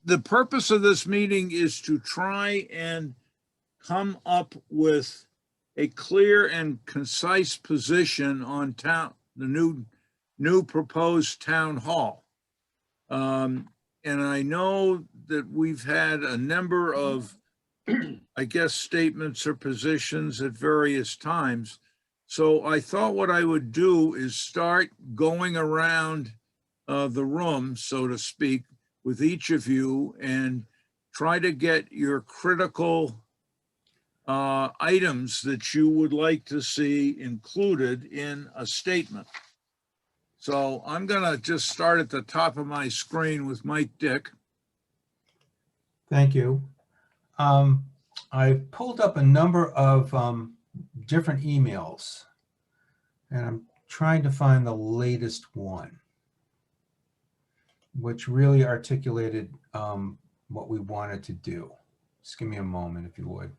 the purpose of this meeting is to try and come up with a clear and concise position on the new proposed town hall. And I know that we've had a number of, I guess, statements or positions at various times. So I thought what I would do is start going around the room, so to speak, with each of you and try to get your critical items that you would like to see included in a statement. So I'm gonna just start at the top of my screen with Mike Dick. Thank you. I pulled up a number of different emails, and I'm trying to find the latest one, which really articulated what we wanted to do. Just give me a moment, if you would.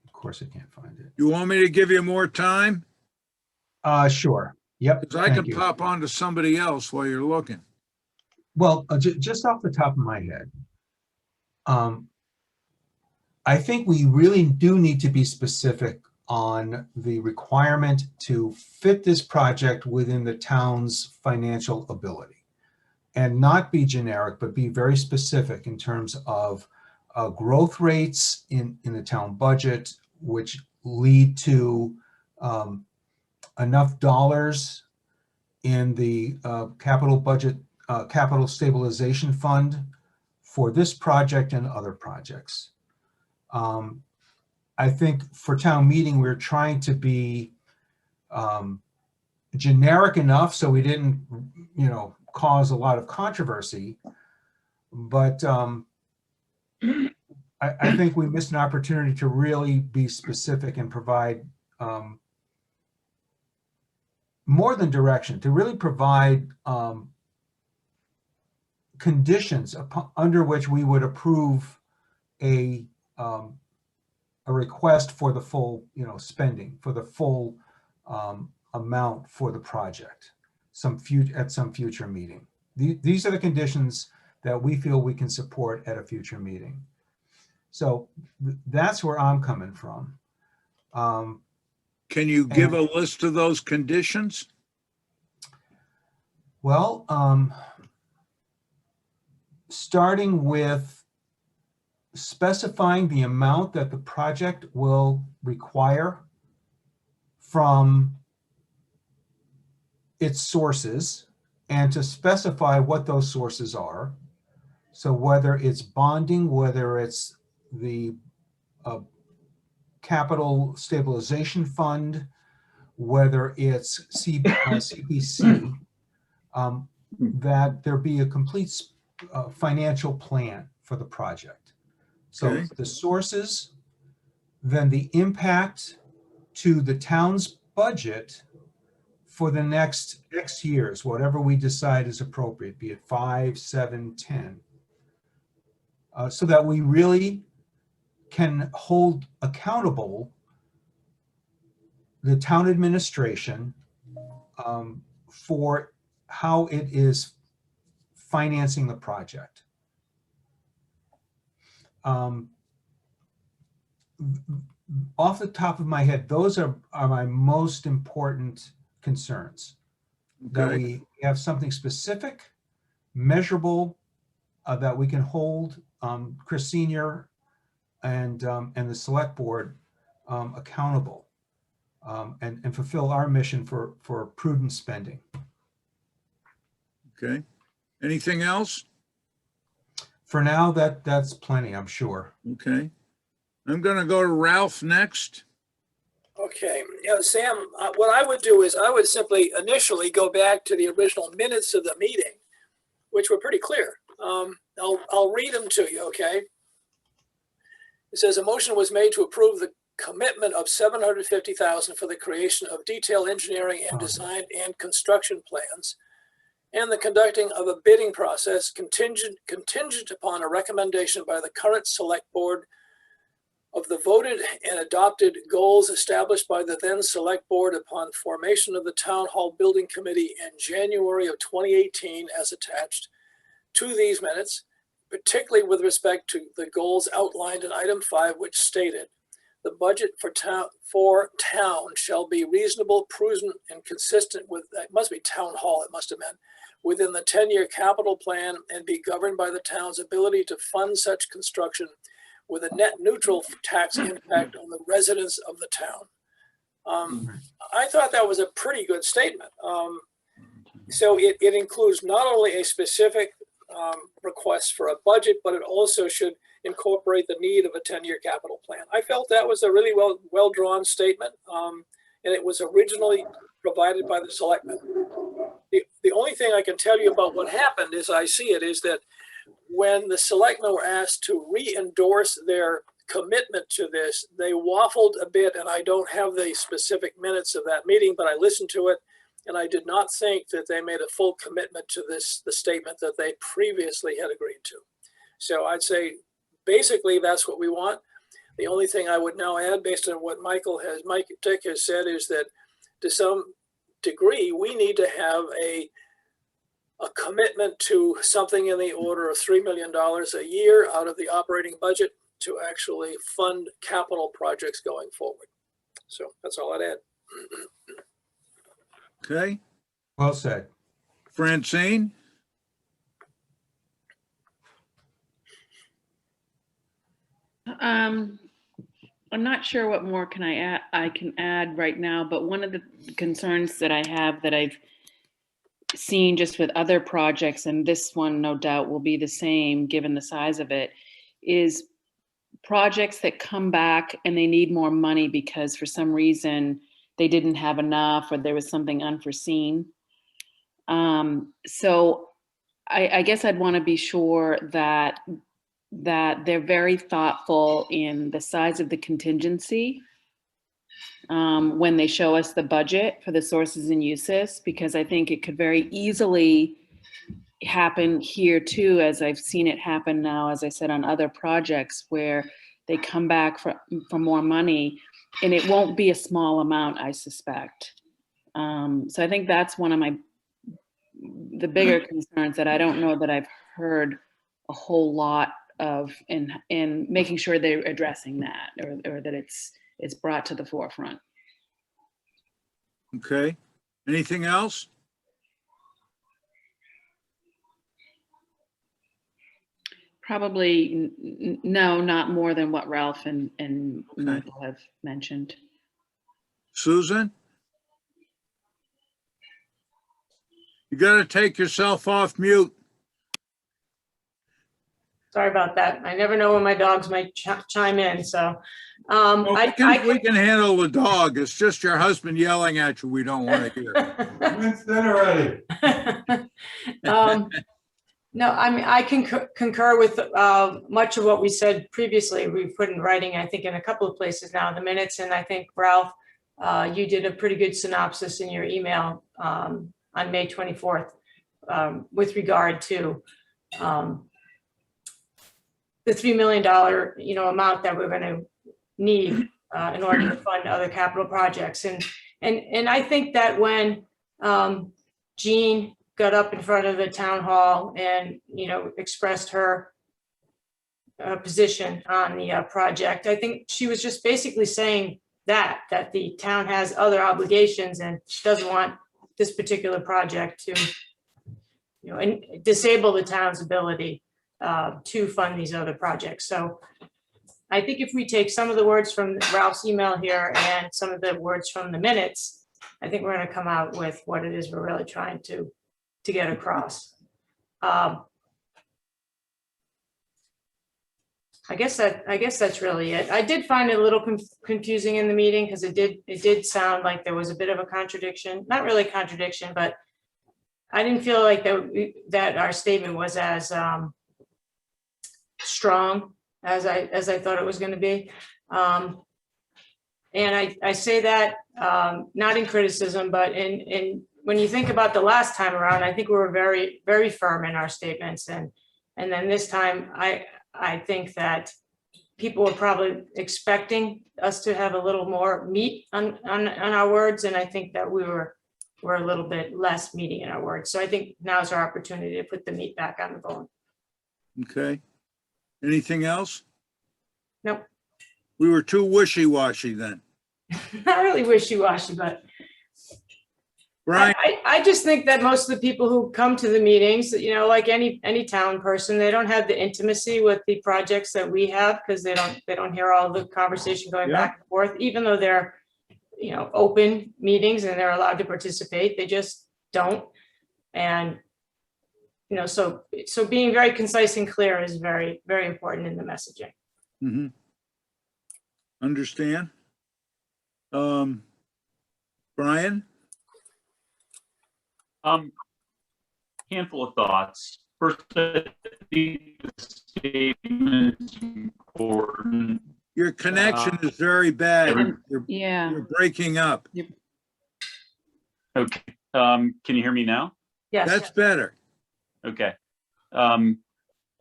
Of course, I can't find it. You want me to give you more time? Sure. Yep. Because I thank can you. pop on to somebody else while you're looking. Well, just off the top of my head, I think we really do need to be specific on the requirement to fit this project within the town's financial ability, and not be generic, but be very specific in terms of growth rates in the town budget, which lead to enough dollars in the capital budget, capital stabilization fund for this project and other projects. I think for town meeting, we're trying to be generic enough so we didn't, cause a lot of controversy. But I think we missed an opportunity to really be specific and provide more than direction, to really provide conditions under which we would approve a request for the full, spending, for the full amount for the project, at some future meeting. These are the conditions that we feel we can support at a future meeting. So that's where I'm coming from. Can you give a list of those conditions? Well, starting with specifying the amount that the project will require from its sources, and to specify what those sources are. So whether it's bonding, whether it's the capital stabilization fund, whether it's CPC, that there be a complete financial plan for the project. So Okay. the sources, then the impact to the town's budget for the next X years, whatever we decide is appropriate, be it 5, 7, 10, so that we really can hold accountable the town administration for how it is financing the project. Off the top of my head, those are my most important concerns. Okay. That we have something specific, measurable, that we can hold Chris Senior and the select board accountable, and fulfill our mission for prudent spending. Okay. Anything else? For now, that's plenty, I'm sure. Okay. I'm going to go to Ralph next. Okay, Sam, what I would do is I would simply initially go back to the original minutes of the meeting, which were pretty clear. I'll read them to you, okay? It says a motion was made to approve the commitment of $750,000 for the creation of detailed engineering and design and construction plans, and the conducting of a bidding process contingent upon a recommendation by the current select board of the voted and adopted goals established by the then select board upon formation of the Town Hall Building Committee in January of 2018 as attached to these minutes, particularly with respect to the goals outlined in item 5, which stated, the budget for town shall be reasonable, prudent, and consistent with, it must be town hall, it must have been, within the 10-year capital plan and be governed by the town's ability to fund such construction with a net neutral tax impact on the residents of the town. I thought that was a pretty good statement. So it includes not only a specific request for a budget, but it also should incorporate the need of a 10-year capital plan. I felt that was a really well-drawn statement, and it was originally provided by the selectmen. The only thing I can tell you about what happened, as I see it, is that when the selectmen were asked to re-endorse their commitment to this, they waffled a bit, and I don't have the specific minutes of that meeting, but I listened to it, and I did not think that they made a full commitment to the statement that they previously had agreed to. So I'd say basically that's what we want. The only thing I would now add, based on what Mike Dick has said, is that to some degree, we need to have a commitment to something in the order of $3 million a year out of the operating budget to actually fund capital projects going forward. So that's all I'd add. Okay, Well said. Francine? I'm not sure what more I can add right now, but one of the concerns that I have that I've seen just with other projects, and this one no doubt will be the same given the size of it, is projects that come back and they need more money because for some reason they didn't have enough or there was something unforeseen. So I guess I'd want to be sure that they're very thoughtful in the size of the contingency when they show us the budget for the sources and uses, because I think it could very easily happen here too, as I've seen it happen now, as I said, on other projects where they come back for more money, and it won't be a small amount, I suspect. So I think that's one of the bigger concerns that I don't know that I've heard a whole lot of in making sure they're addressing that or that it's brought to the forefront. Okay, anything else? Probably no, not more than what Ralph and Michael have mentioned. Susan? You gotta take yourself off mute. Sorry about that. I never know when my dogs might chime in, so. Well, we can handle the dog. It's just your husband yelling at you we don't want to hear. It's dinner ready. No, I mean, I can concur with much of what we said previously. We've put in writing, I think, in a couple of places now, the minutes, and I think, Ralph, you did a pretty good synopsis in your email on May 24th with regard to the $3 million, amount that we're going to need in order to fund other capital projects. And I think that when Jean got up in front of the town hall and, expressed her position on the project, I think she was just basically saying that the town has other obligations and she doesn't want this particular project to, and disable the town's ability to fund these other projects. So I think if we take some of the words from Ralph's email here and some of the words from the minutes, I think we're going to come out with what it is we're really trying to get across. I guess that's really it. I did find it a little confusing in the meeting because it did sound like there was a bit of a contradiction, not really a contradiction, but I didn't feel like that our statement was as strong as I thought it was going to be. And I say that not in criticism, but in when you think about the last time around, I think we were very, very firm in our statements. And then this time, I think that people were probably expecting us to have a little more meat on our words, and I think that we're a little bit less meaty in our words. So I think now's our opportunity to put the meat back on the bone. Okay. Anything else? Nope. We were too wishy-washy then. Not really wishy-washy, but Brian, I just think that most of the people who come to the meetings, you know, like any town person, they don't have the intimacy with the projects that we have because they don't hear all the conversation going Yeah. back and forth, even though they're, you know, open meetings and they're allowed to participate, they just don't. And, you know, so being very concise and clear is very, very important in the messaging. mhm. Understand? Brian? Handful of thoughts. First, I think the statement is important. Your connection is very bad. Yeah. You're breaking up. Okay. Can you hear me now? Yes. That's better. Okay. A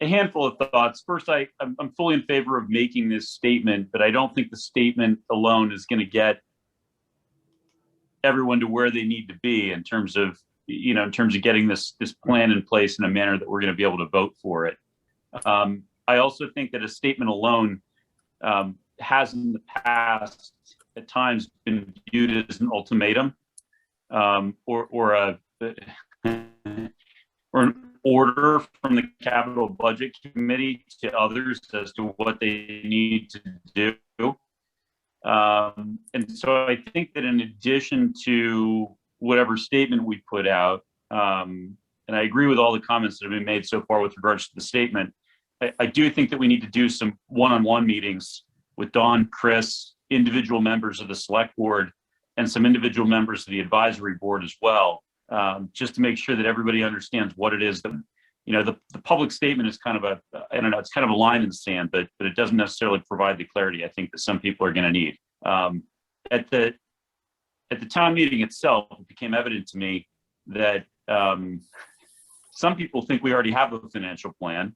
handful of thoughts. First, I'm fully in favor of making this statement, but I don't think the statement alone is going to get everyone to where they need to be in terms of, you know, in terms of getting this plan in place in a manner that we're going to be able to vote for it. I also think that a statement alone has in the past at times been viewed as an ultimatum or an order from the Capital Budget Committee to others as to what they need to do. And so I think that in addition to whatever statement we put out, and I agree with all the comments that have been made so far with regards to the statement, I do think that we need to do some one-on-one meetings with Dawn, Chris, individual members of the select board, and some individual members of the advisory board as well, just to make sure that everybody understands what it is that, you know, the public statement is kind of I don't know, it's kind of a line in the sand, but it doesn't necessarily provide the clarity I think that some people are going to need. At the town meeting itself, it became evident to me that some people think we already have a financial plan,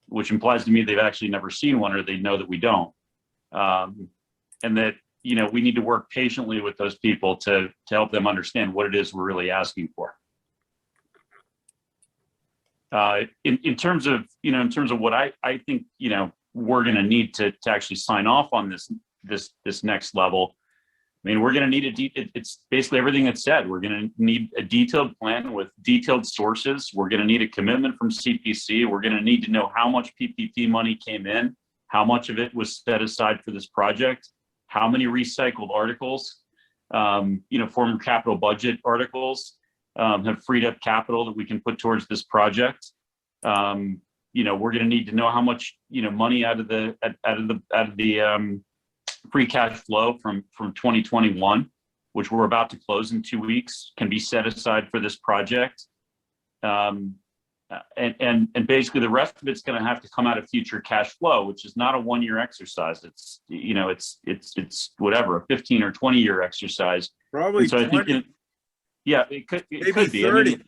which implies to me they've actually never seen one, or they know that we don't. And that, you know, we need to work patiently with those people to help them understand what it is we're really asking for. In terms of, you know, in terms of what I think, you know, we're going to need to actually sign off on this next level. I mean, we're going to need it's basically everything that's said. We're going to need a detailed plan with detailed sources. We're going to need a commitment from CPC. We're going to need to know how much PPP money came in, how much of it was set aside for this project, how many recycled articles, you know, former capital budget articles have freed up capital that we can put towards this project. You know, we're going to need to know how much, you know, money out of the free cash flow from 2021, which we're about to close in 2 weeks, can be set aside for this project. And basically the rest of it's going to have to come out of future cash flow, which is not a 1-year exercise. It's, you know, it's whatever, a 15 or 20-year exercise. Probably And so 20, I think, yeah, it could be. maybe I 30. mean,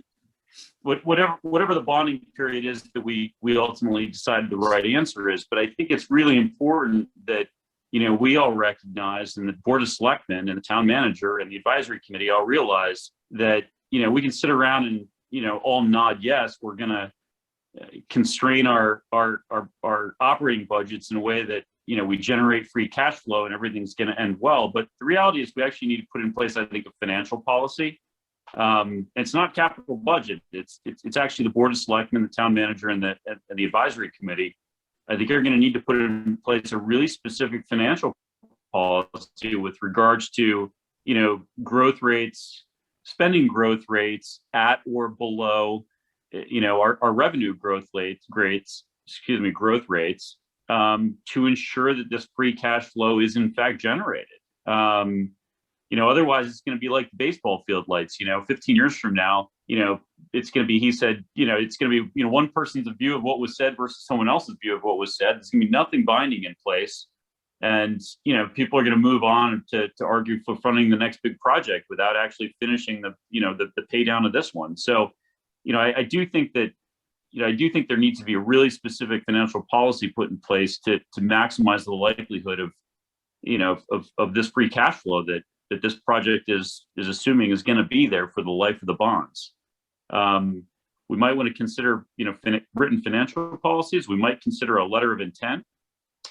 whatever the bonding period is that we ultimately decide the right answer is. But I think it's really important that, you know, we all recognize, and the Board of Selectmen and the town manager and the advisory committee all realize that, you know, we can sit around and, you know, all nod yes, we're going to constrain our operating budgets in a way that, you know, we generate free cash flow and everything's going to end well. But the reality is we actually need to put in place, I think, a financial policy. It's not capital budget. It's actually the Board of Selectmen, the town manager, and the advisory committee. I think you're going to need to put in place a really specific financial policy with regards to, you know, growth rates, spending growth rates at or below, you know, our revenue growth rates, to ensure that this free cash flow is in fact generated. You know, otherwise it's going to be like the baseball field lights, you know, 15 years from now, you know, it's going to be, he said, you know, it's going to be, you know, one person's view of what was said versus someone else's view of what was said. There's going to be nothing binding in place. And, you know, people are going to move on to argue for funding the next big project without actually finishing the, you know, the pay down of this one. So, you know, I do think that, I do think there needs to be a really specific financial policy put in place to maximize the likelihood of, of this free cash flow that this project is assuming is going to be there for the life of the bonds. We might want to consider, written financial policies. We might consider a letter of intent.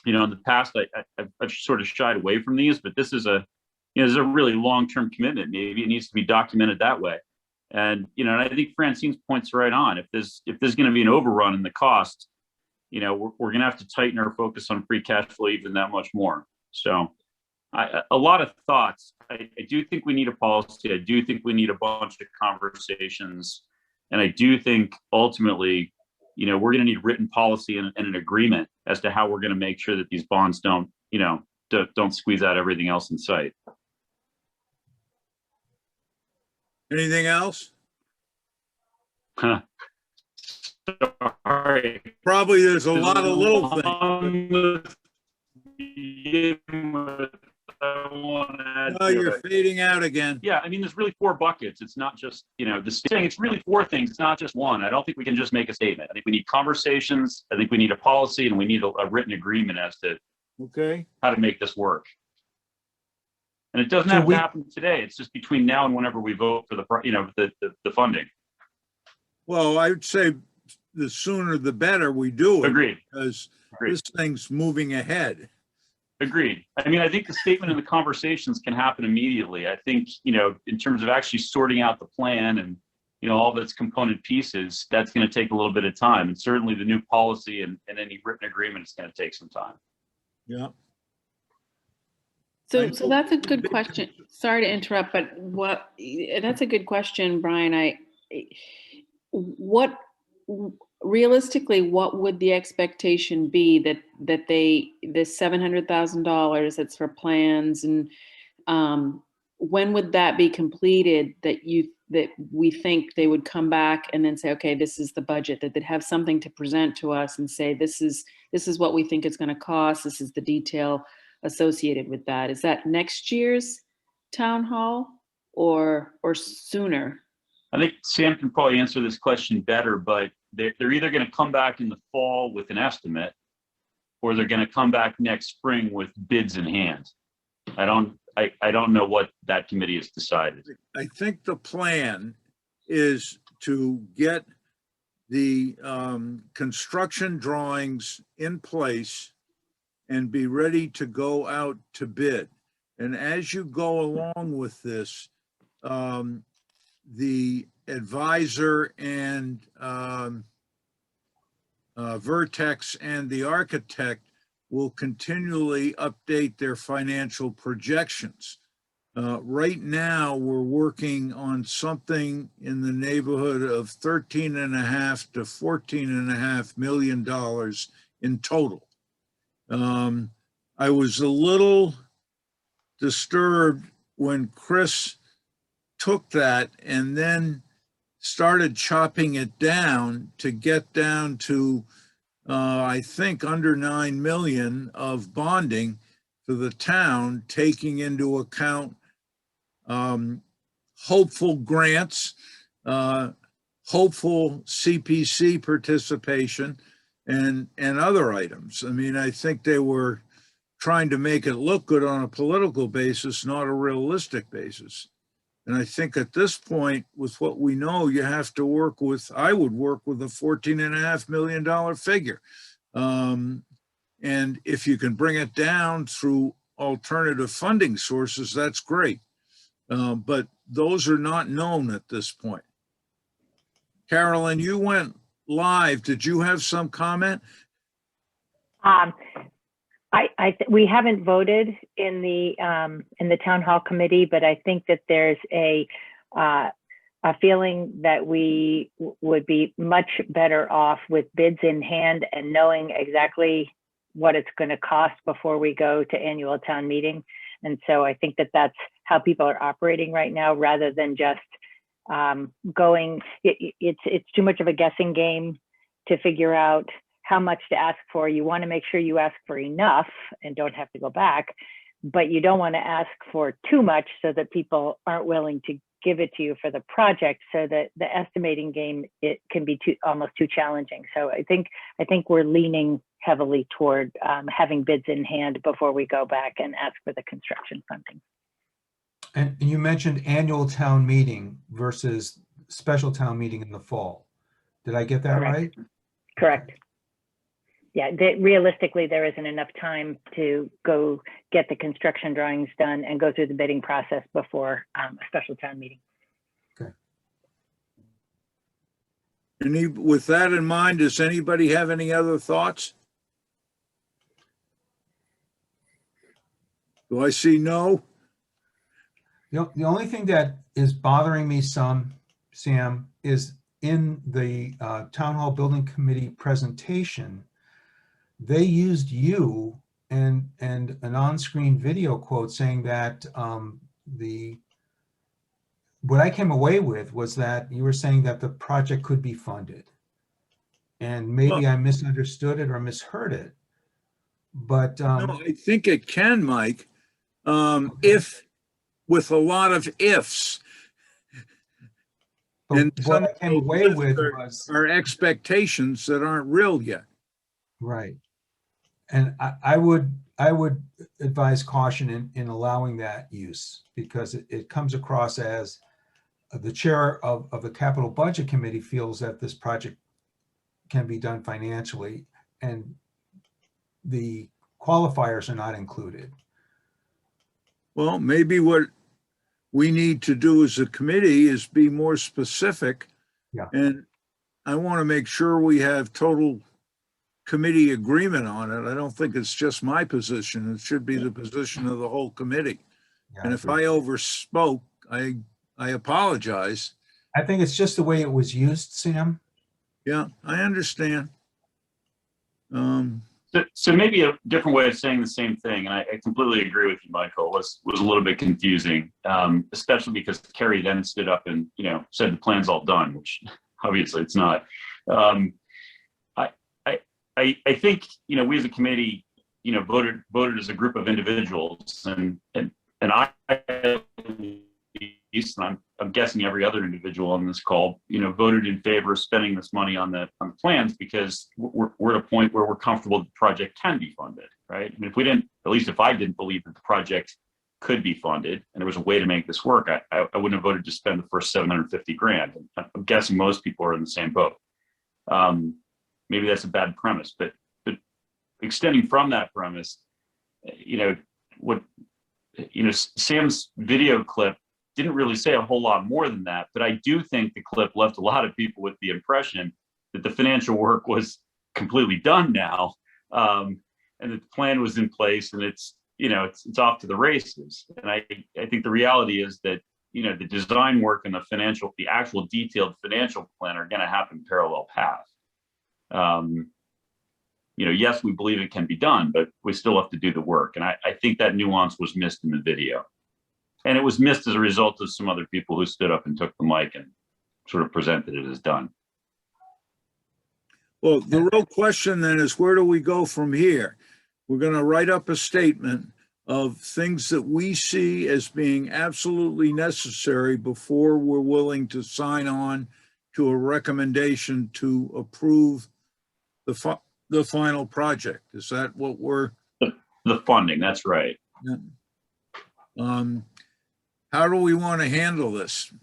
In the past, I've sort of shied away from these, but this is this is a really long-term commitment. Maybe it needs to be documented that way. And, and I think Francine's point's right on. If there's going to be an overrun in the cost, we're going to have to tighten our focus on free cash flow even that much more. So a lot of thoughts. I do think we need a policy. I do think we need a bunch of conversations. And I do think ultimately, we're going to need written policy and an agreement as to how we're going to make sure that these bonds don't squeeze out everything else in sight. Anything else? Sorry. Probably there's a lot of little things. Oh, you're fading out again. Yeah, I mean, there's really 4 buckets. It's not just, saying it's really 4 things. It's not just one. I don't think we can just make a statement. I think we need conversations. I think we need a policy, and we need a written agreement as to how to make this work. And it doesn't have to happen today. It's just between now and whenever we vote for the funding. Well, I would say the sooner the better we do it. Agreed. Because this thing's moving ahead. Agreed. I mean, I think the statement and the conversations can happen immediately. I think, in terms of actually sorting out the plan and, all of its component pieces, that's going to take a little bit of time. And certainly the new policy and any written agreement is going to take some time. Yeah. So that's a good question. Sorry to interrupt, but that's a good question, Brian. Realistically, what would the expectation be that this $700,000 that's for plans, and when would that be completed that we think they would come back and then say, okay, this is the budget, that they'd have something to present to us and say, this is what we think it's going to cost. This is the detail associated with that. Is that next year's town hall or sooner? I think Sam can probably answer this question better, but they're either going to come back in the fall with an estimate, or they're going to come back next spring with bids in hand. I don't know what that committee has decided. I think the plan is to get the construction drawings in place and be ready to go out to bid. And as you go along with this, the advisor and Vertex and the architect will continually update their financial projections. Right now, we're working on something in the neighborhood of $13.5 to $14.5 million in total. I was a little disturbed when Chris took that and then started chopping it down to get down to, I think, under 9 million of bonding for the town, taking into account hopeful grants, hopeful CPC participation, and other items. I mean, I think they were trying to make it look good on a political basis, not a realistic basis. And I think at this point, with what we know, you have to work with, I would work with a $14.5 million figure. And if you can bring it down through alternative funding sources, that's great. But those are not known at this point. Carolyn, you went live. Did you have some comment? We haven't voted in the town hall committee, but I think that there's a feeling that we would be much better off with bids in hand and knowing exactly what it's going to cost before we go to annual town meeting. And so I think that that's how people are operating right now, rather than just going. It's too much of a guessing game to figure out how much to ask for. You want to make sure you ask for enough and don't have to go back, but you don't want to ask for too much so that people aren't willing give it to you for the project, so that the estimating game, it can be almost too challenging. So I think we're leaning heavily toward having bids in hand before we go back and ask for the construction funding. And you mentioned annual town meeting versus special town meeting in the fall. Did I get that Correct. right? Correct. Yeah, realistically, there isn't enough time to go get the construction drawings done and go through the bidding process before a special town meeting. With that in mind, does anybody have any other thoughts? Do I see no? The only thing that is bothering me some, Sam, is in the Town Hall Building Committee presentation, they used you and an on-screen video quote saying that what I came away with was that you were saying that the project could be funded. And maybe I misunderstood it or misheard it. But No, I think it can, Mike, if, with a lot of ifs. And what I came away with are- was, Are expectations that aren't real yet. right. And I would advise caution in allowing that use, because it comes across as the chair of the Capital Budget Committee feels that this project can be done financially, and the qualifiers are not included. Well, maybe what we need to do as a committee is be more specific. Yeah. And I want to make sure we have total committee agreement on it. I don't think it's just my position. It should be the position of the whole committee. Yeah, And if agree. I overspoke, I apologize. I think it's just the way it was used, Sam. Yeah, I understand. So maybe a different way of saying the same thing, and I completely agree with you, Michael, was a little bit confusing, especially because Kerry then stood up and, said the plan's all done, which obviously it's not. I think, we as a committee, voted as a group of individuals, and I, at least, and I'm guessing every other individual on this call, voted in favor of spending this money on the plans, because we're at a point where we're comfortable that the project can be funded, right? I mean, if we didn't, at least if I didn't believe that the project could be funded and there was a way to make this work, I wouldn't have voted to spend the first $750,000. I'm guessing most people are in the same boat. Maybe that's a bad premise, but extending from that premise, Sam's video clip didn't really say a whole lot more than that, but I do think the clip left a lot of people with the impression that the financial work was completely done now, and that the plan was in place, and it's off to the races. And I think the reality is that the design work and the actual detailed financial plan are going to happen parallel path. Yes, we believe it can be done, but we still have to do the work. And I think that nuance was missed in the video. And it was missed as a result of some other people who stood up and took the mic and sort of presented it as done. Well, the real question then is, where do we go from here? We're going to write up a statement of things that we see as being absolutely necessary before we're willing to sign on to a recommendation to approve the final project. Is that what we're? The funding, that's right. How do we want to handle this?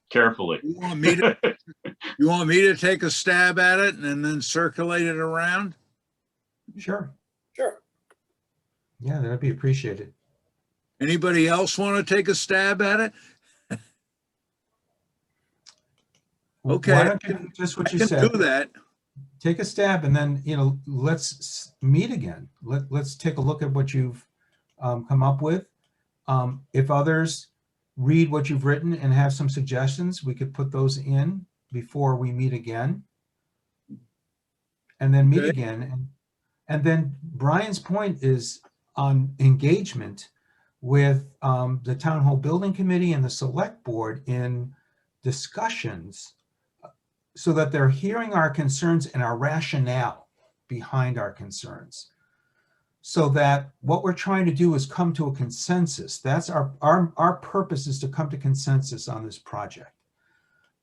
Carefully. You want me to take a stab at it and then circulate it around? Sure. Sure. Yeah, that'd be appreciated. Anybody else want to take a stab at it? Okay. Why don't you do just what you I can said? do that. Take a stab, and then, let's meet again. Let's take a look at what you've come up with. If others read what you've written and have some suggestions, we could put those in before we meet again. And then meet Okay. again. And then Brian's point is on engagement with the Town Hall Building Committee and the Select Board in discussions, so that they're hearing our concerns and our rationale behind our concerns. so that what we're trying to do is come to a consensus. That's our purpose, is to come to consensus on this project.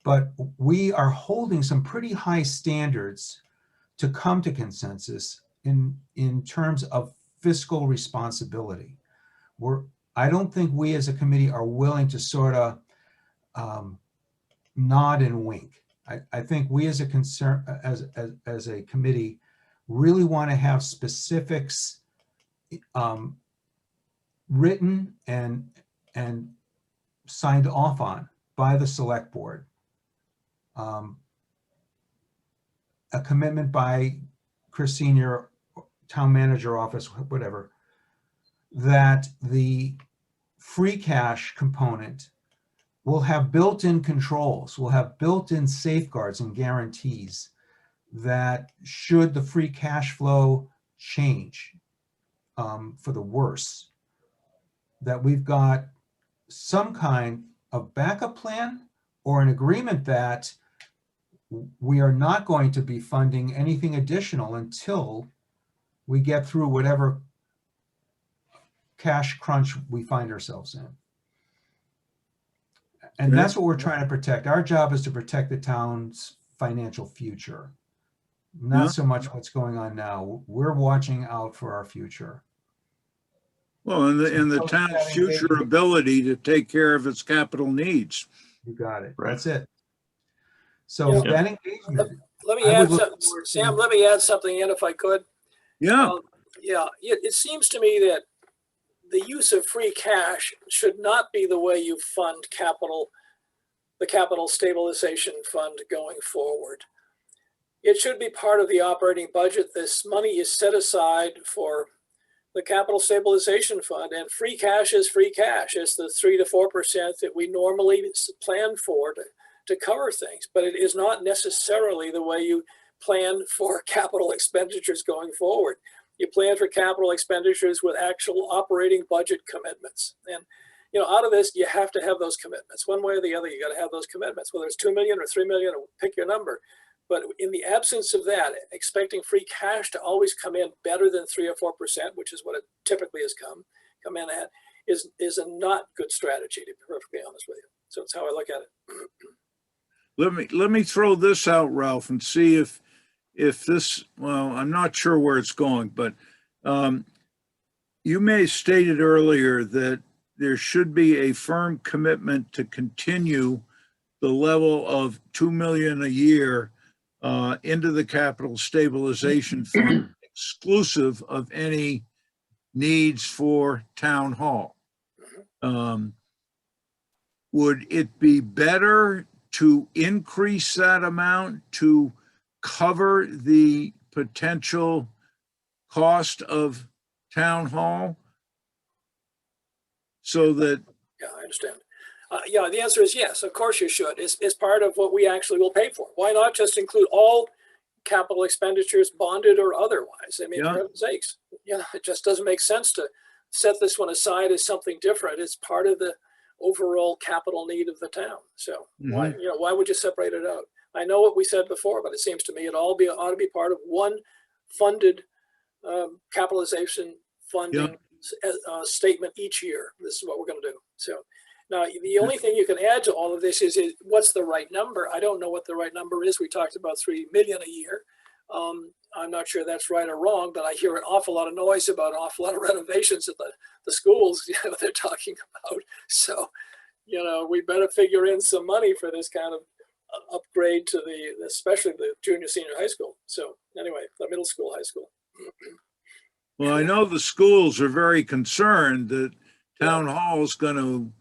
But we are holding some pretty high standards to come to consensus in terms of fiscal responsibility. I don't think we as a committee are willing to sort of nod and wink. I think we as a committee really want to have specifics written and signed off on by the select board. A commitment by Chris Senior, town manager office, whatever, that the free cash component will have built-in controls, will have built-in safeguards and guarantees that should the free cash flow change for the worse, that we've got some kind of backup plan or an agreement that we are not going to be funding anything additional until we get through whatever cash crunch we find ourselves in. And Okay. that's what we're trying to protect. Our job is to protect the town's financial future, not Yeah. so much what's going on now. We're watching out for our future. Well, and the town's future ability to take care of its capital needs. You got it. Right. That's it. So Yeah. that engagement, Let me I add would look something, forward to- Sam, let me add something in if I could. Yeah, Yeah, it seems to me that the use of free cash should not be the way you fund the capital stabilization fund going forward. It should be part of the operating budget. This money is set aside for the capital stabilization fund, and free cash is free cash. It's the 3 to 4% that we normally plan for to cover things, but it is not necessarily the way you plan for capital expenditures going forward. You plan for capital expenditures with actual operating budget commitments. And, out of this, you have to have those commitments. One way or the other, you got to have those commitments, whether it's 2 million or 3 million, or pick your number. But in the absence of that, expecting free cash to always come in better than 3 or 4%, which is what it typically has come in at, is a not good strategy, to be perfectly honest with you. So it's how I look at it. let me throw this out, Ralph, and see if this, well, I'm not sure where it's going, but you may have stated earlier that there should be a firm commitment to continue the level of 2 million a year into the capital stabilization fund, exclusive of any needs for town hall. Would it be better to increase that amount to cover the potential cost of town hall? So that, Yeah, I understand. Yeah, the answer is yes, of course you should. It's part of what we actually will pay for. Why not just include all capital expenditures, bonded or otherwise? I mean, Yeah. for heaven's sakes, it just doesn't make sense to set this one aside as something different. It's part of the overall capital need of the town. So why would you separate it out? I know what we said before, but it seems to me it ought to be part of one funded capitalization funding statement each year. This is what we're going to do. So now the only thing you can add to all of this is what's the right number? I don't know what the right number is. We talked about 3 million a year. I'm not sure that's right or wrong, but I hear an awful lot of noise about an awful lot of renovations at the schools they're talking about. So, we better figure in some money for this kind of upgrade to especially the junior, senior high school. So anyway, the middle school, high school. well, I know the schools are very concerned that town hall is going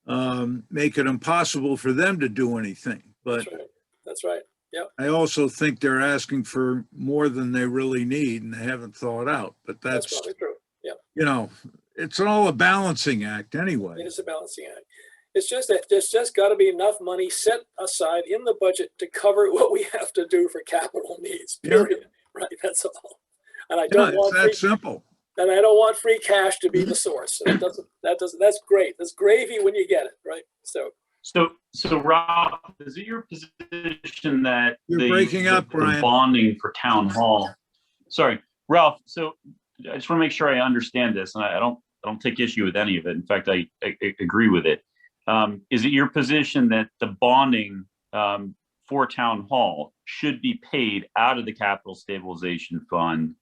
to make it impossible for them to do anything. But That's right. Yep. I also think they're asking for more than they really need and they haven't thought out. But That's that's, probably true. it's all a balancing act anyway. It is a balancing act. It's just that there's just got to be enough money set aside in the budget to cover what we have to do for capital needs, period. Right, that's all. And I Yeah, don't it's want that simple. and I don't want free cash to be the source. That's great. That's gravy when you get it, right? So Rob, is it your position that You're breaking up, the Brian. bonding for town hall? Sorry, Ralph. So I just want to make sure I understand this, and I don't take issue with any of it. In fact, I agree with it. Is it your position that the bonding for town hall should be paid out of the capital stabilization fund,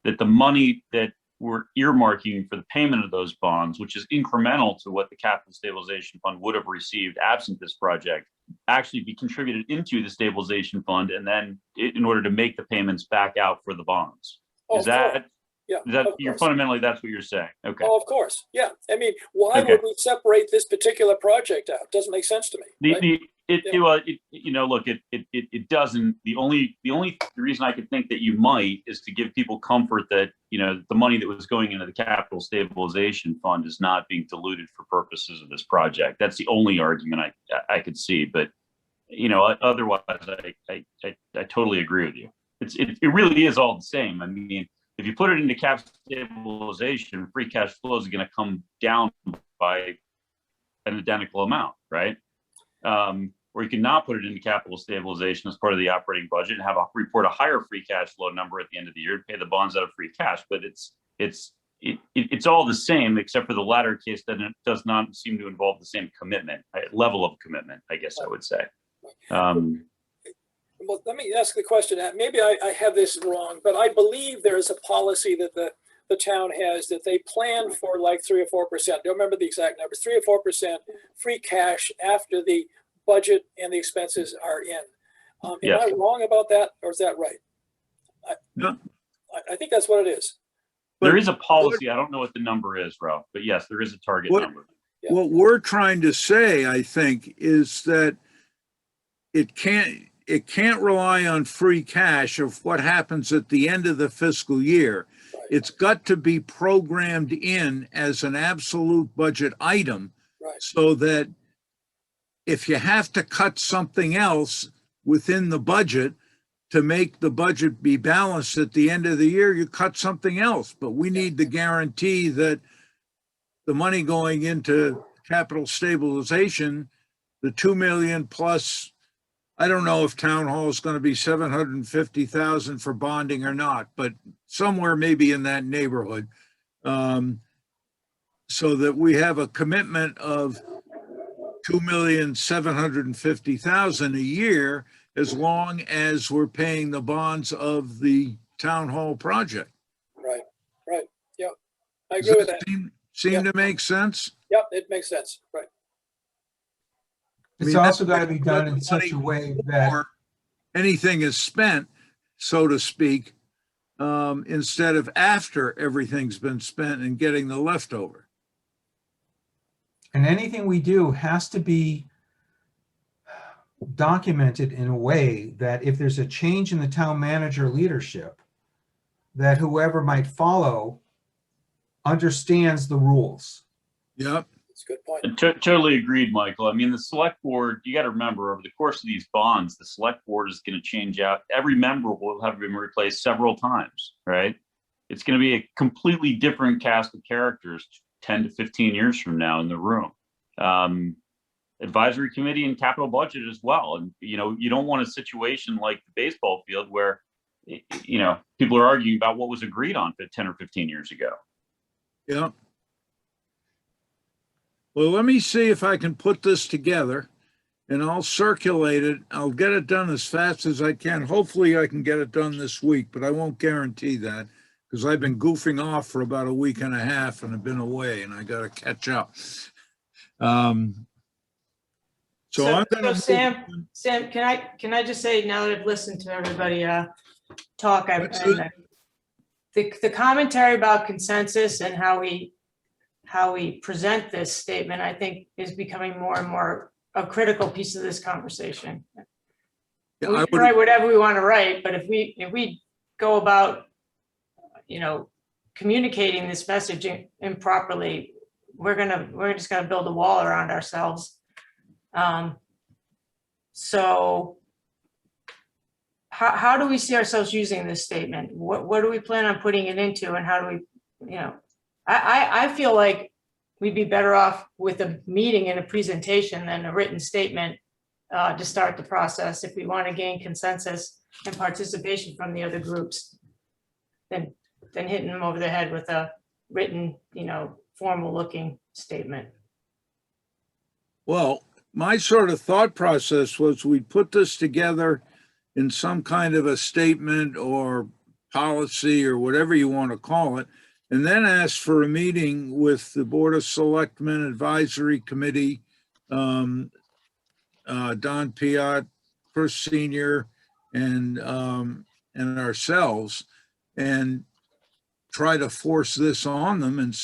that the money that we're earmarking for the payment of those bonds, which is incremental to what the capital stabilization fund would have received absent this project, actually be contributed into the stabilization fund, and then in order to make the payments back out for the bonds? Oh, Is of course. that, Yeah. is that of you're course. fundamentally, that's what you're saying? Okay. Oh, of course. Yeah. I mean, why Okay. would we separate this particular project out? Doesn't make sense to me. Right? Look, it doesn't. The only reason I could think that you might is to give people comfort that, the money that was going into the capital stabilization fund is not being diluted for purposes of this project. That's the only argument I could see. But, otherwise, I totally agree with you. It really is all the same. I mean, if you put it into cap stabilization, free cash flow is going to come down by an identical amount, right? Or you can not put it into capital stabilization as part of the operating budget and report a higher free cash flow number at the end of the year to pay the bonds out of free cash. But it's all the same, except for the latter case that it does not seem to involve the same commitment, level of commitment, I guess I would say. Well, let me ask the question. Maybe I have this wrong, but I believe there is a policy that the town has that they plan for like 3 or 4%. Don't remember the exact numbers. 3 or 4% free cash after the budget and the expenses are in. Am Yes. I wrong about that, or is that right? No. I think that's what it is. There is a policy. I don't know what the number is, Ralph, but yes, there is a target number. Yeah. What we're trying to say, I think, is that it can't rely on free cash of what happens at the end of the fiscal year. Right. It's got to be programmed in as an absolute budget item, Right. so that if you have to cut something else within the budget to make the budget be balanced at the end of the year, you cut something else. But we need the guarantee that the money going into capital stabilization, the 2 million plus, I don't know if town hall is going to be 750,000 for bonding or not, but somewhere maybe in that neighborhood. So that we have a commitment of 2,750,000 a year, as long as we're paying the bonds of the town hall project. Right. Yeah. I Does agree with that that. seem to make sense? Yep, it makes sense. Right. I It's mean, also that's got to be done in such a way that, Or anything is spent, so to speak, instead of after everything's been spent and getting the leftover. and anything we do has to be documented in a way that if there's a change in the town manager leadership, that whoever might follow understands the rules. Yep. That's a good point. Totally agreed, Michael. I mean, the select board, you got to remember, over the course of these bonds, the select board is going to change out. Every member will have been replaced several times, right? It's going to be a completely different cast of characters 10 to 15 years from now in the room. Advisory committee and capital budget as well. And, you don't want a situation like the baseball field where, people are arguing about what was agreed on 10 or 15 years ago. Yeah. Well, let me see if I can put this together, and I'll circulate it. I'll get it done as fast as I can. Hopefully I can get it done this week, but I won't guarantee that, because I've been goofing off for about a week and a half and I've been away and I got to catch up. So I'm gonna. Sam, can I just say, now that I've listened to everybody talk, the commentary about consensus and how we present this statement, I think, is becoming more and more a critical piece of this conversation. Yeah, We I can would- write whatever we want to write, but if we go about, communicating this messaging improperly, we're just gonna build a wall around ourselves. So how do we see ourselves using this statement? What do we plan on putting it into, and how do we, I feel like we'd be better off with a meeting and a presentation than a written statement to start the process if we want to gain consensus and participation from the other groups. Then than hitting them over the head with a written, formal looking statement. Well, my sort of thought process was we put this together in some kind of a statement or policy or whatever you want to call it, and then ask for a meeting with the Board of Selectmen Advisory Committee, Don Piat, Chris Senior, and ourselves, and try to force this on them and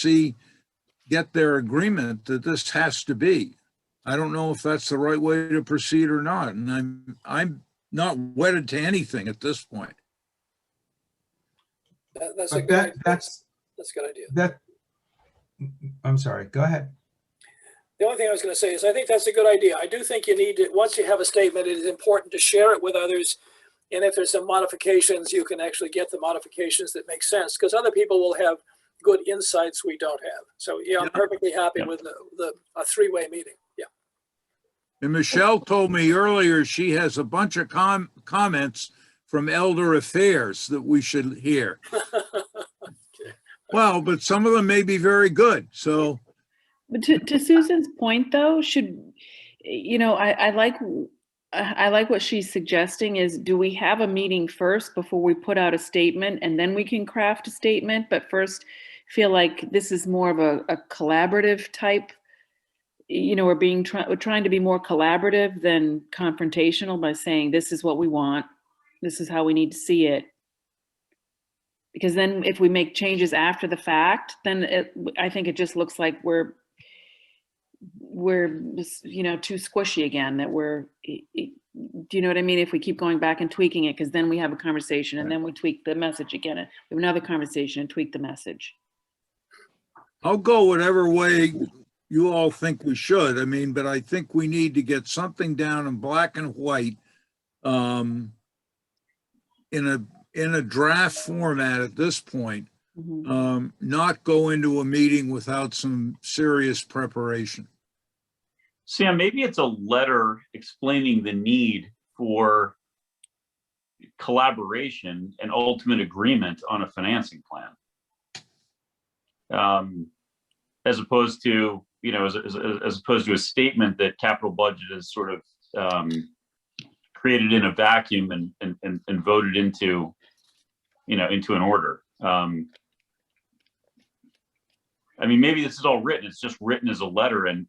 get their agreement that this has to be. I don't know if that's the right way to proceed or not, and I'm not wedded to anything at this point. That's a But good, that's a good idea. that. I'm sorry. Go ahead. The only thing I was going to say is I think that's a good idea. I do think you need to, once you have a statement, it is important to share it with others. And if there's some modifications, you can actually get the modifications that make sense, because other people will have good insights we don't have. So yeah, I'm Yeah. perfectly happy Yeah. with a three-way meeting. Yeah. And Michelle told me earlier she has a bunch of comments from Elder Affairs that we should hear. Well, but some of them may be very good, so. But to Susan's point, though, I like what she's suggesting is, do we have a meeting first before we put out a statement, and then we can craft a statement? But first, feel like this is more of a collaborative type. We're trying to be more collaborative than confrontational by saying, this is what we want, this is how we need to see it. Because then if we make changes after the fact, then I think it just looks like we're too squishy again, that do you know what I mean? If we keep going back and tweaking it, because then we have a conversation and then we tweak the message again, and we have another conversation and tweak the message. I'll go whatever way you all think we should. I mean, but I think we need to get something down in black and white, in a draft format at this point, Mhm. not go into a meeting without some serious preparation. Sam, maybe it's a letter explaining the need for collaboration and ultimate agreement on a financing plan. As opposed to, as opposed to a statement that capital budget is sort of created in a vacuum and voted into, into an order. I mean, maybe this is all written. It's just written as a letter and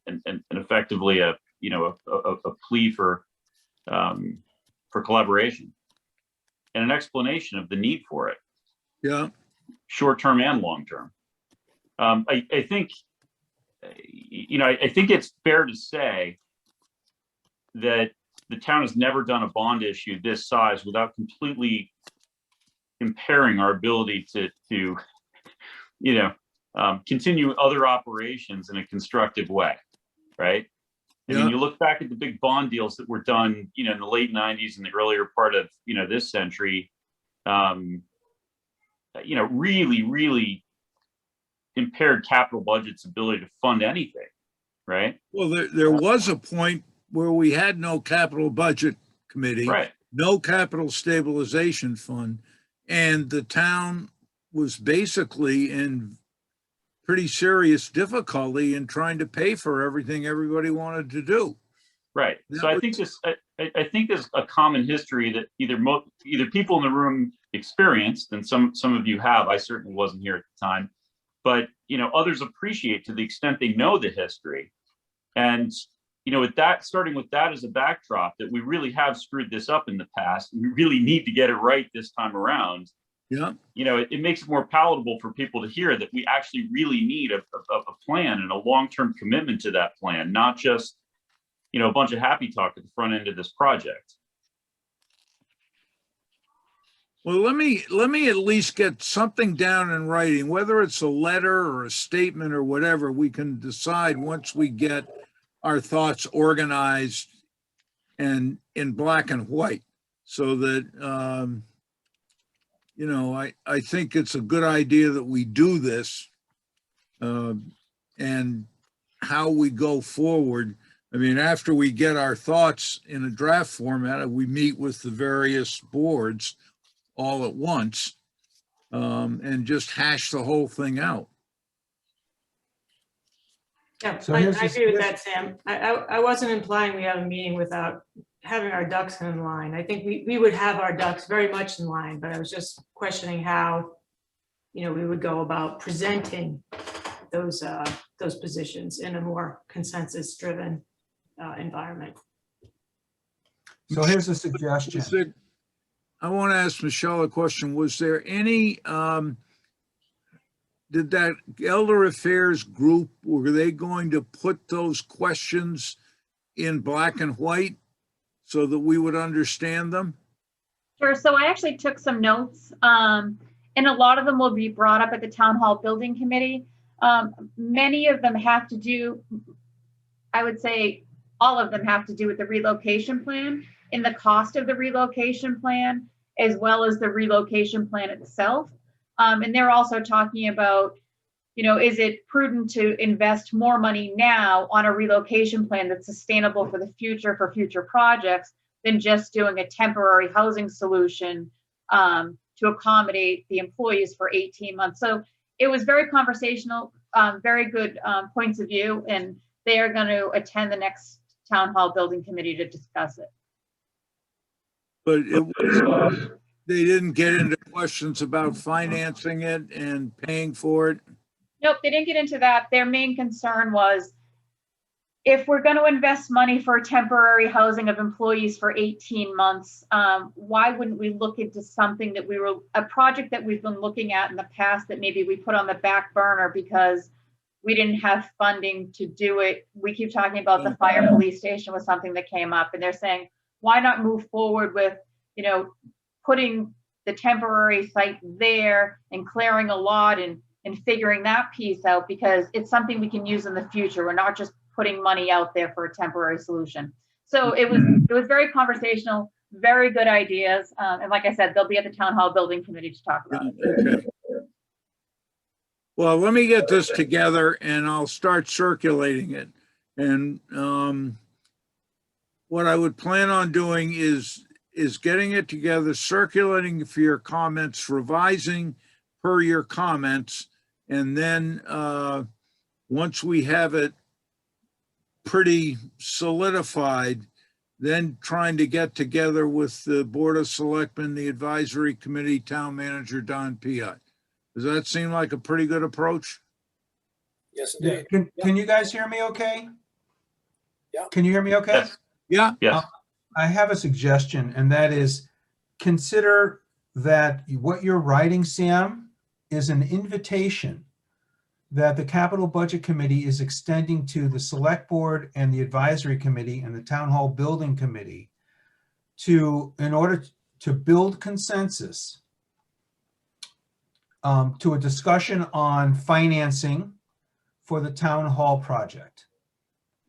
effectively a plea for collaboration and an explanation of the need for it, Yeah, short term and long term. I think it's fair to say that the town has never done a bond issue this size without completely impairing our ability to continue other operations in a constructive way, right? I mean, Yeah. you look back at the big bond deals that were done, in the late 90s and the earlier part of, this century, really, really impaired capital budget's ability to fund anything, right? well, there was a point where we had no capital budget committee, Right. no capital stabilization fund, and the town was basically in pretty serious difficulty in trying to pay for everything everybody wanted to do. Right. That So I was- think I think there's a common history that either people in the room experienced, and some of you have. I certainly wasn't here at the time, but others appreciate to the extent they know the history. And with that, starting with that as a backdrop, that we really have screwed this up in the past, and we really need to get it right this time around. Yeah, It makes it more palatable for people to hear that we actually really need a plan and a long-term commitment to that plan, not just, a bunch of happy talk at the front end of this project. well, let me at least get something down in writing, whether it's a letter or a statement or whatever. We can decide once we get our thoughts organized and in black and white, so that I think it's a good idea that we do this, and how we go forward. I mean, after we get our thoughts in a draft format, we meet with the various boards all at once and just hash the whole thing out. Yeah, So I here's the agree with suggestion. that, Sam. I wasn't implying we have a meeting without having our ducks in line. I think we would have our ducks very much in line, but I was just questioning how, we would go about presenting those positions in a more consensus-driven environment. So here's a suggestion. I want to ask Michelle a question. Was there any, did that Elder Affairs group, were they going to put those questions in black and white so that we would understand them? Sure. So I actually took some notes, and a lot of them will be brought up at the Town Hall Building Committee. Many of them have to do, I would say, all of them have to do with the relocation plan and the cost of the relocation plan, as well as the relocation plan itself. And they're also talking about, is it prudent to invest more money now on a relocation plan that's sustainable for the future, for future projects, than just doing a temporary housing solution to accommodate the employees for 18 months. So it was very conversational, very good points of view, and they are going to attend the next Town Hall Building Committee to discuss it. But they didn't get into questions about financing it and paying for it? Nope, they didn't get into that. Their main concern was, if we're going to invest money for temporary housing of employees for 18 months, why wouldn't we look into something that a project that we've been looking at in the past that maybe we put on the back burner because we didn't have funding to do it. We keep talking about the fire police station was something that came up, and they're saying, why not move forward with, putting the temporary site there and clearing a lot and figuring that piece out, because it's something we can use in the future. We're not just putting money out there for a temporary solution. So it was very conversational, very good ideas. And like I said, they'll be at the Town Hall Building Committee to talk about it. Okay. Well, let me get this together and I'll start circulating it. And what I would plan on doing is getting it together, circulating for your comments, revising per your comments, and then once we have it pretty solidified, then trying to get together with the Board of Selectmen, the Advisory Committee, Town Manager Don Piot. Does that seem like a pretty good approach? Yes, indeed. Can you guys hear me okay? Yeah. Can you hear me okay? Yes. Yeah, Yes. I have a suggestion, and that is, consider that what you're writing, Sam, is an invitation that the Capital Budget Committee is extending to the Select Board and the Advisory Committee and the Town Hall Building Committee in order to build consensus to a discussion on financing for the Town Hall project.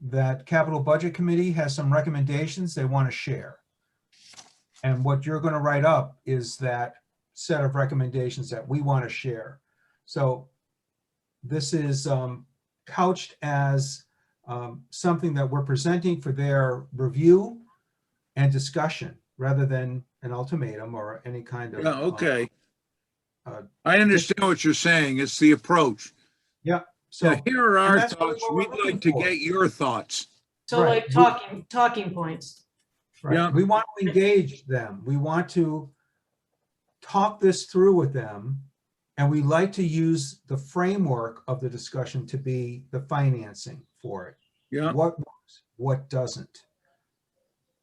That Capital Budget Committee has some recommendations they want to share. And what you're going to write up is that set of recommendations that we want to share. So this is couched as something that we're presenting for their review and discussion, rather than an ultimatum or any kind of. yeah, okay. I understand what you're saying. It's the approach. So Now, here are our that's what thoughts. we're We'd looking like to for. get your thoughts. So Right. like talking points. right, Yeah. we want to engage them. We want to talk this through with them. And we like to use the framework of the discussion to be the financing for it. Yeah, What works, what doesn't.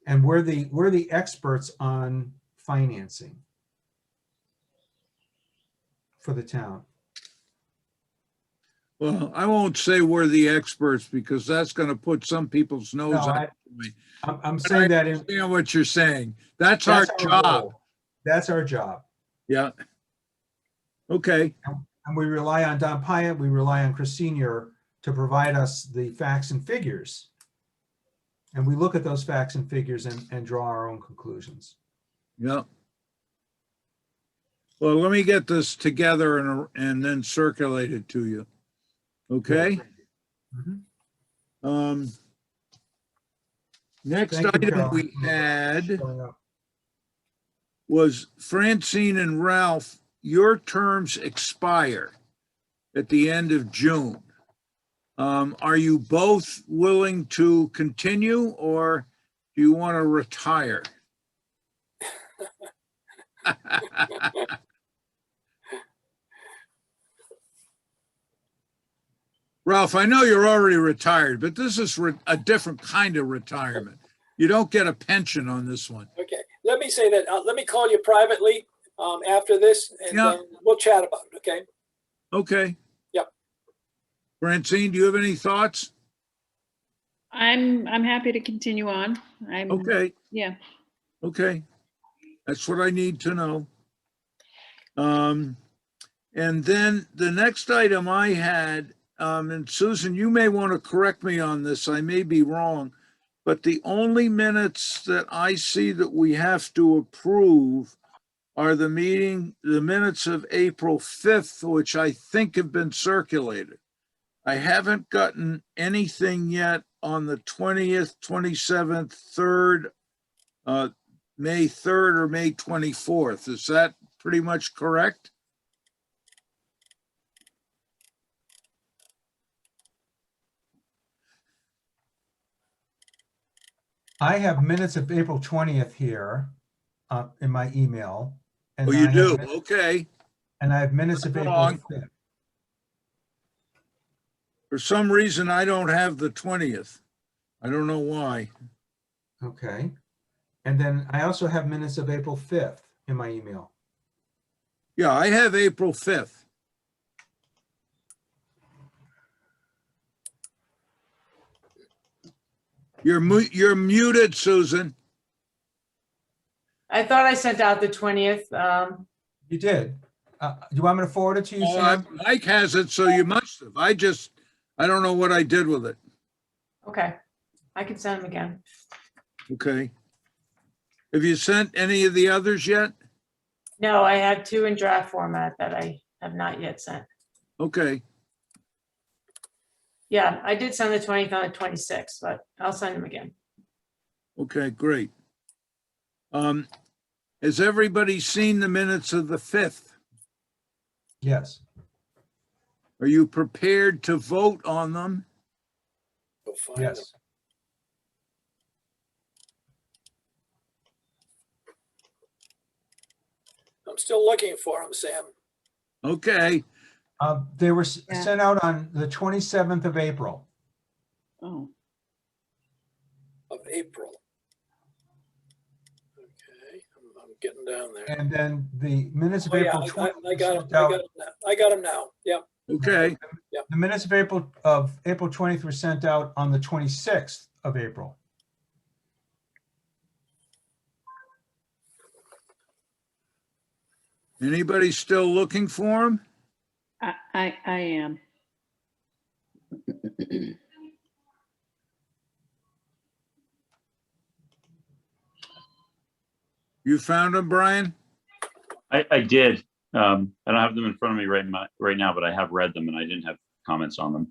And we're the experts on financing for the town. well, I won't say we're the experts because that's going to put some people's nose No, on it. I'm saying that I in. understand what you're saying. That's our job. role. That's our job. Yeah. Okay, And we rely on Don Piot, we rely on Chris Senior to provide us the facts and figures. And we look at those facts and figures and draw our own conclusions. yeah. Well, let me get this together and then circulate it to you. Okay? Mhm. Next Thank you, item Carol. we had Showing up. was Francine and Ralph your terms expire at the end of June. Are you both willing to continue, or do you want to retire? Ralph, I know you're already retired, but this is a different kind of retirement. You don't get a pension on this one. Okay, let me say that, let me call you privately after this, and Yeah. we'll chat about it, okay? Okay. Yep. Francine, do you have any thoughts? I'm happy to continue on. Okay, Yeah. okay. That's what I need to know. And then the next item I had, and Susan, you may want to correct me on this, I may be wrong, but the only minutes that I see that we have to approve are the minutes of April 5th, which I think have been circulated. I haven't gotten anything yet on the 20th, 27th, 3rd, May 3rd or May 24th. Is that pretty much correct? I have minutes of April 20th here in my email. And Oh, I you have do? min- Okay. And I have minutes of April Wrong. 5th. For some reason, I don't have the 20th. I don't know why. Okay. And then I also have minutes of April 5th in my email. Yeah, I have April 5th. You're muted, Susan. I thought I sent out the 20th. You did. Do you want me to forward it to you, Oh, Sam? Mike has it, so you must have. I don't know what I did with it. Okay, I can send them again. Okay. Have you sent any of the others yet? No, I have 2 in draft format that I have not yet sent. Okay, Yeah, I did send the 20th on the 26th, but I'll send them again. okay, great. Has everybody seen the minutes of the 5th? Yes. Are you prepared to vote on them? Go find them. Yes. I'm still looking for them, Sam. Okay, They were Yeah. sent out on the 27th of April. Oh, Of April. Okay, I'm getting down there. And then the minutes of Oh, yeah, April I 20th. got them, I got them now, yeah. okay, The minutes of April 20th were sent out on the 26th of April. anybody still looking for them? I am. You found them, Brian? I did. I don't have them in front of me right now, but I have read them and I didn't have comments on them.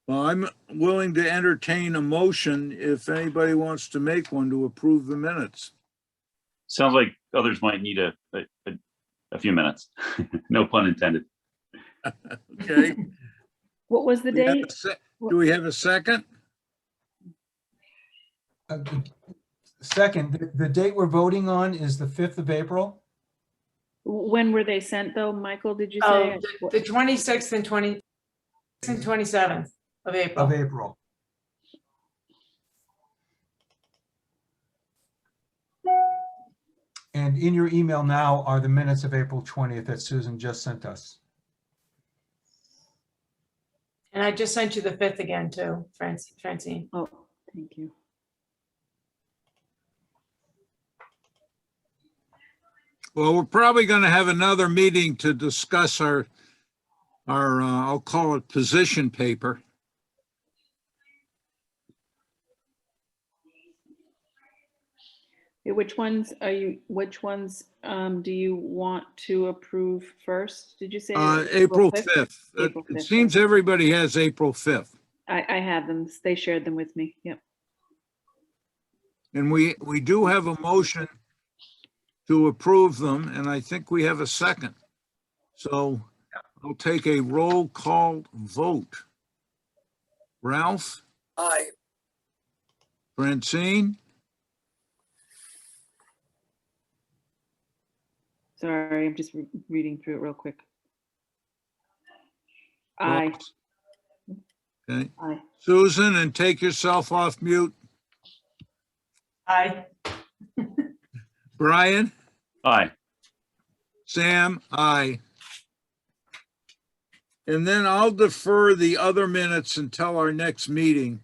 Well, I'm willing to entertain a motion if anybody wants to make one to approve the minutes. Sounds like others might need a few minutes. No pun intended. Okay. What was the Do we have date? a do we have a second? Second, the date we're voting on is the 5th of April. When were they sent though, Michael, did you Oh, say? the 26th and 27th of April. Of April. And in your email now are the minutes of April 20th that Susan just sent us. And I just sent you the 5th again too, Francine. Oh, thank you. Well, we're probably going to have another meeting to discuss our I'll call it position paper. Which ones do you want to approve first? Did you say? April 5th? 5th. April It 5th, seems everybody has April 5th. I have them. They shared them with me. Yep. And we do have a motion to approve them, and I think we have a second. So I'll take a roll call vote. Ralph, Aye. Francine, Sorry, I'm just reading through it real quick. Aye. okay, Aye. Susan, and take yourself off mute. Aye. Brian, Aye. Sam, aye. And then I'll defer the other minutes until our next meeting.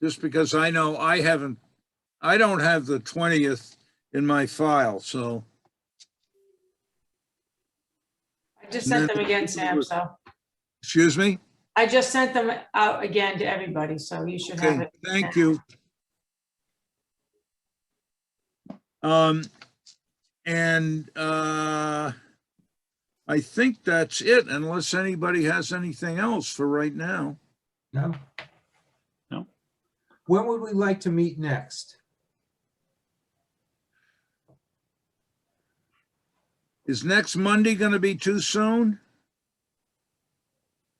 Just because I know I don't have the 20th in my file, so. I just sent them again, Sam, so Excuse me? I just sent them out again to everybody, so you should have Okay, it. thank you. I think that's it, unless anybody has anything else for right now. No? No. When would we like to meet next? Is next Monday gonna be too soon?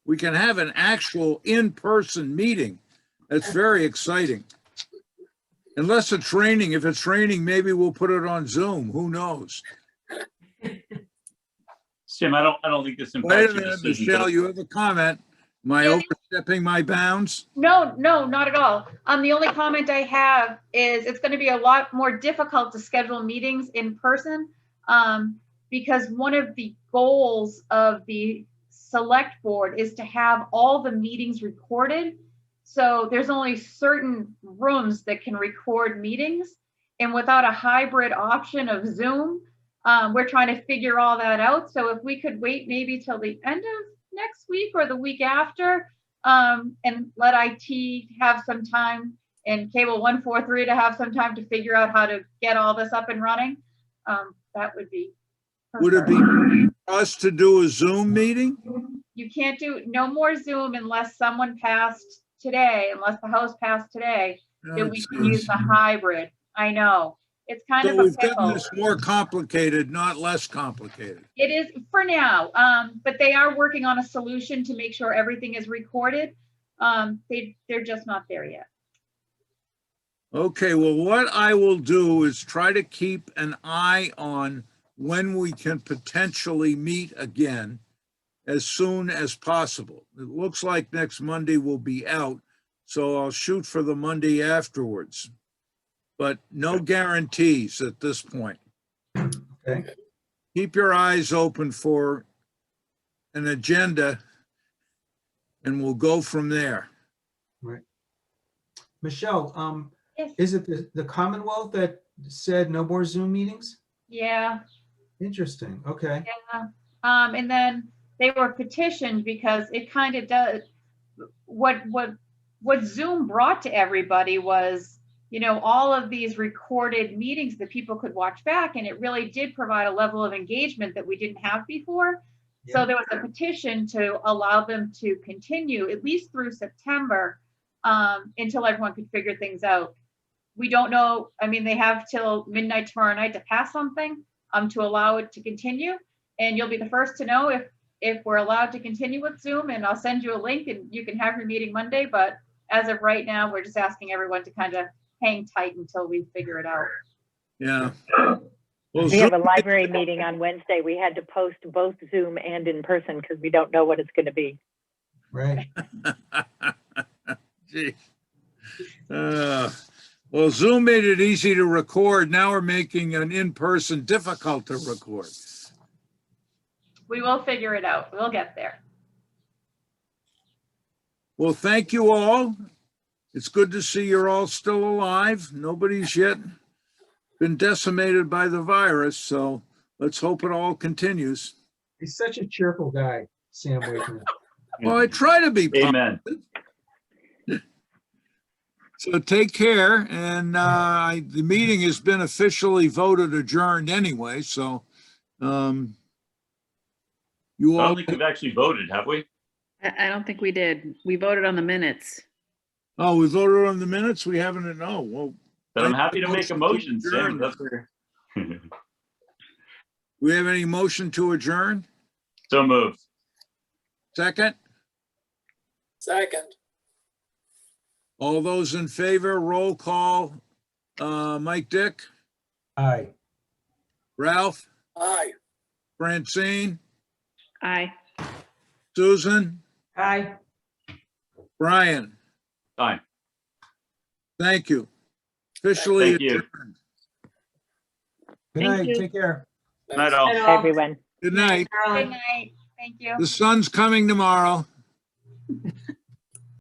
We can have an actual in-person meeting. That's very exciting. Unless it's raining. If it's raining, maybe we'll put it on Zoom. Who knows? Tim, I don't think this Wait impacts a your minute, decision. Michelle, but- you have a comment? Am I Yeah. overstepping my bounds? No, not at all. The only comment I have is it's going to be a lot more difficult to schedule meetings in person, because one of the goals of the select board is to have all the meetings recorded. So there's only certain rooms that can record meetings, and without a hybrid option of Zoom, we're trying to figure all that out. So if we could wait maybe till the end of next week or the week after, and let IT have some time and Cable 143 to have some time to figure out how to get all this up and running, that would be Would it preferred. be us to do a Zoom meeting? You can't do, no more Zoom unless someone passed today, unless the House passed today, that we can use the hybrid. I know. It's kind So of a we've pickle. gotten this more complicated, not less complicated. It is for now, but they are working on a solution to make sure everything is recorded. They're just not there yet. Okay, well, what I will do is try to keep an eye on when we can potentially meet again as soon as possible. It looks like next Monday will be out, so I'll shoot for the Monday afterwards. But no guarantees at this point. Okay. Keep your eyes open for an agenda and we'll go from there. Michelle, Yes. is it the Commonwealth that said no more Zoom meetings? Yeah. Interesting. Okay. Yeah. And then they were petitioned because it kind of does, what Zoom brought to everybody was, all of these recorded meetings that people could watch back, and it really did provide a level of engagement that we didn't have before. Yeah. So there was a petition to allow them to continue at least through September, until everyone could figure things out. We don't know, they have till midnight tomorrow night to pass something, to allow it to continue. And you'll be the first to know if we're allowed to continue with Zoom, and I'll send you a link and you can have your meeting Monday. But as of right now, we're just asking everyone to kind of hang tight until we figure it out. Yeah. Well, We have a Zoom- library meeting on Wednesday. We had to post both Zoom and in person because we don't know what it's going to be. Right. Gee. Well, Zoom made it easy to record. Now we're making an in-person difficult to record. We will figure it out. We'll get there. Well, thank you all. It's good to see you're all still alive. Nobody's yet been decimated by the virus, so let's hope it all continues. He's such a cheerful guy, Sam Wakeman. Well, I try to be. Amen. So take care, and the meeting has been officially voted adjourned anyway, so you I don't all, think we've actually voted, have we? I don't think we did. We voted on the minutes. oh, we voted on the minutes? We haven't, no, well, Then I'm happy to make a motion, Adjourn. Sam. That's where. We have any motion to adjourn? So moved. Second? Second. All those in favor, roll call. Mike Dick, Aye. Ralph, Aye. Francine, Aye. Susan, Aye. Brian. Aye. Thank you. Officially Thank you. adjourned. Good Thank night. you. Take care. Night all. Night all. Everyone. Good night. Good night. Thank you. The sun's coming tomorrow.